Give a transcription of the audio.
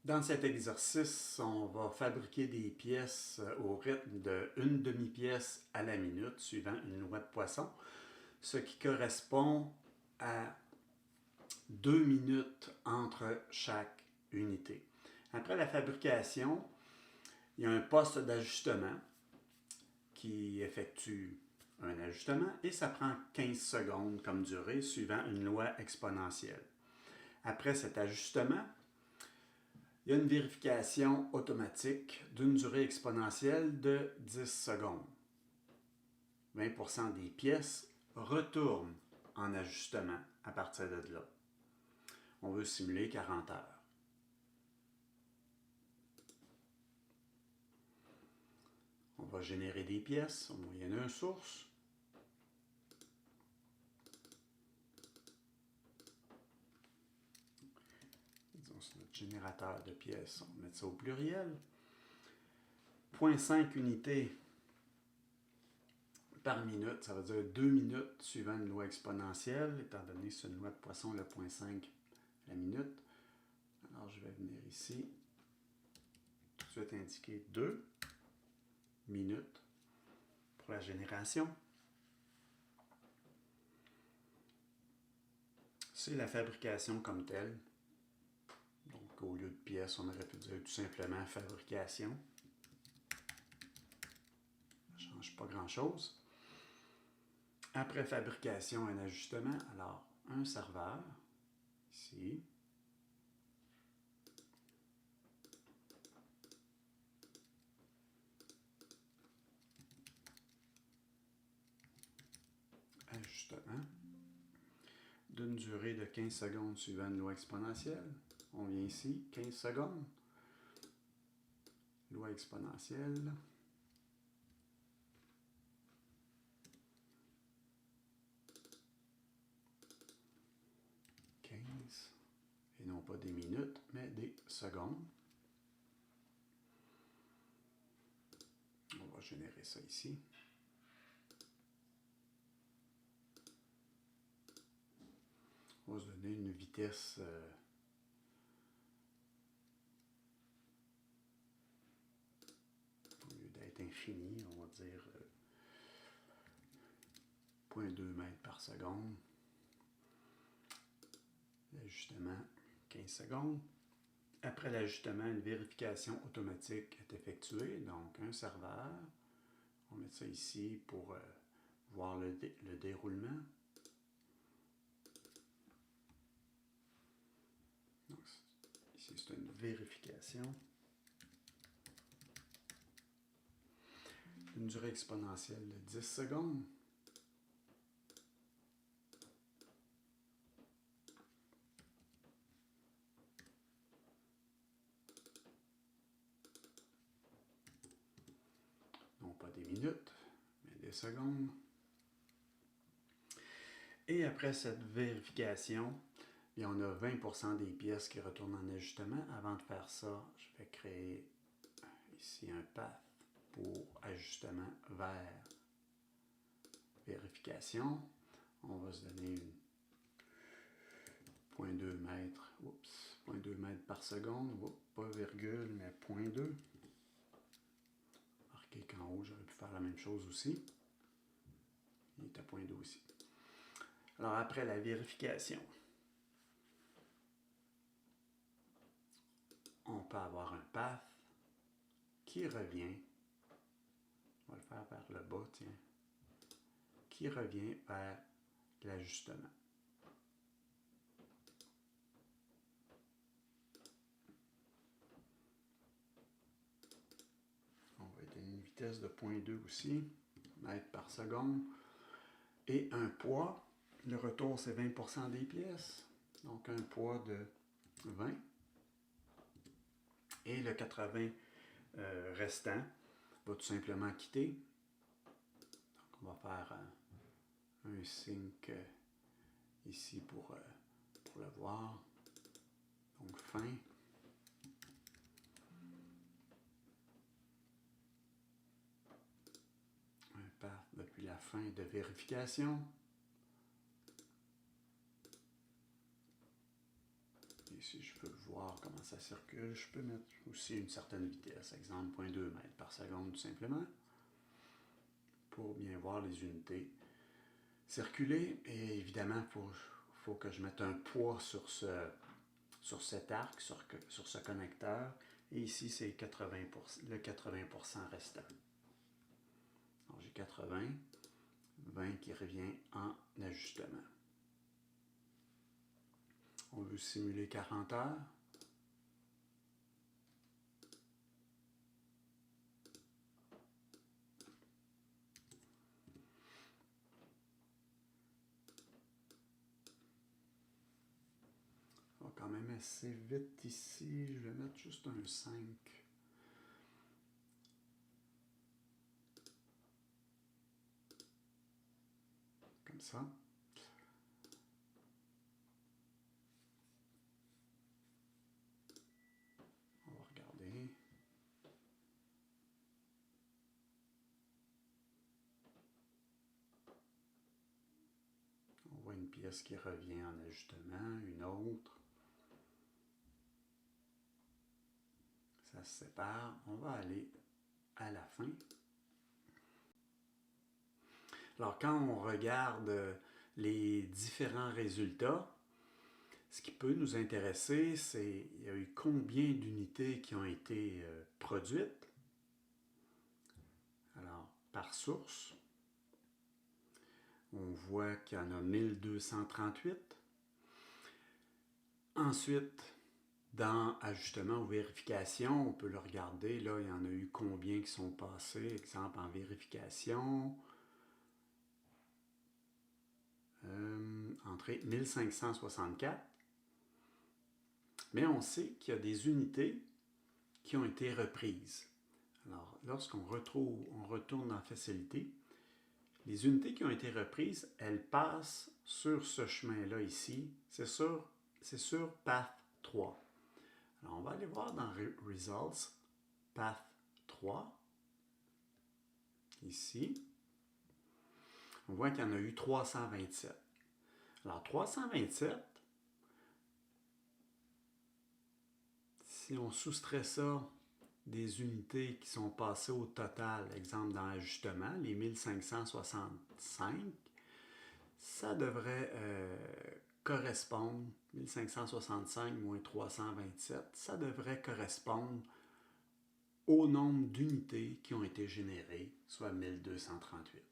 Dans cet exercice, on va fabriquer des pièces au rythme d'une demi-pièce à la minute, suivant une loi de Poisson, ce qui correspond à 2 minutes entre chaque unité. Après la fabrication, il y a un poste d'ajustement qui effectue un ajustement et ça prend 15 secondes comme durée, suivant une loi exponentielle. Après cet ajustement, il y a une vérification automatique d'une durée exponentielle de 10 secondes. 20% des pièces retournent en ajustement à partir de là. On veut simuler 40 heures. On va générer des pièces au moyen d'une source. Disons, c'est notre générateur de pièces. On va mettre ça au pluriel. 0,5 unités par minute, ça veut dire 2 minutes suivant une loi exponentielle, étant donné que c'est une loi de Poisson, le 0,5 la minute. Alors, je vais venir ici, tout de suite indiquer 2 minutes pour la génération. C'est la fabrication comme telle. Donc, au lieu de pièces, on aurait pu dire tout simplement fabrication. Ça ne change pas grand-chose. Après fabrication, un ajustement. Alors, un serveur, ici. Ajustement. D'une durée de 15 secondes suivant une loi exponentielle. On vient ici, 15 secondes. Loi exponentielle. Et non pas des minutes, mais des secondes. On va générer ça ici. On va se donner une vitesse au lieu d'être infinie, on va dire 0,2 mètres par seconde. L'ajustement, 15 secondes. Après l'ajustement, une vérification automatique est effectuée, donc un serveur. On va mettre ça ici pour voir le déroulement. Donc, ici, c'est une vérification. Une durée exponentielle de 10 secondes. Non pas des minutes, mais des secondes. Et après cette vérification, on a 20% des pièces qui retournent en ajustement. Avant de faire ça, je vais créer ici un path pour ajustement vers vérification. On va se donner une 0,2 mètres, 0,2 mètres par seconde, pas virgule, mais 0,2. Marquez qu'en haut, j'aurais pu faire la même chose aussi. Il est à 0,2 aussi. Alors après la vérification, on peut avoir un path qui revient, on va le faire vers le bas, tiens, qui revient vers l'ajustement. On va donner une vitesse de 0,2 aussi, mètres par seconde. Et un poids, le retour c'est 20% des pièces, donc un poids de 20. Et le 80 restant va tout simplement quitter. Donc on va faire un sync ici pour le voir. Donc fin. Un path depuis la fin de vérification. Et si je veux voir comment ça circule, je peux mettre aussi une certaine vitesse, exemple 0,2 mètres par seconde tout simplement, pour bien voir les unités circuler. Et évidemment, il faut que je mette un poids sur cet arc, sur ce connecteur. Et ici, c'est le 80% restant. Donc j'ai 80, 20 qui revient en ajustement. On veut simuler 40 heures. Ça va quand même assez vite ici. Je vais mettre juste un 5. Comme ça. On va regarder. On voit une pièce qui revient en ajustement, une autre. Ça se sépare. On va aller à la fin. Alors, quand on regarde les différents résultats, ce qui peut nous intéresser, c'est il y a eu combien d'unités qui ont été produites. Alors, par source, on voit qu'il y en a 1238. Ensuite, dans ajustement ou vérification, on peut le regarder. Là, il y en a eu combien qui sont passés. Exemple, en vérification, entrée 1564. Mais on sait qu'il y a des unités qui ont été reprises. Alors, lorsqu'on retourne en facilité, les unités qui ont été reprises, elles passent sur ce chemin-là ici. C'est sur Path 3. Alors, on va aller voir dans Results, Path 3. Ici. On voit qu'il y en a eu 327. Alors, 327, si on soustrait ça des unités qui sont passées au total, exemple dans l'ajustement, les 1565, ça devrait correspondre, 1565 moins 327, ça devrait correspondre au nombre d'unités qui ont été générées, soit 1238.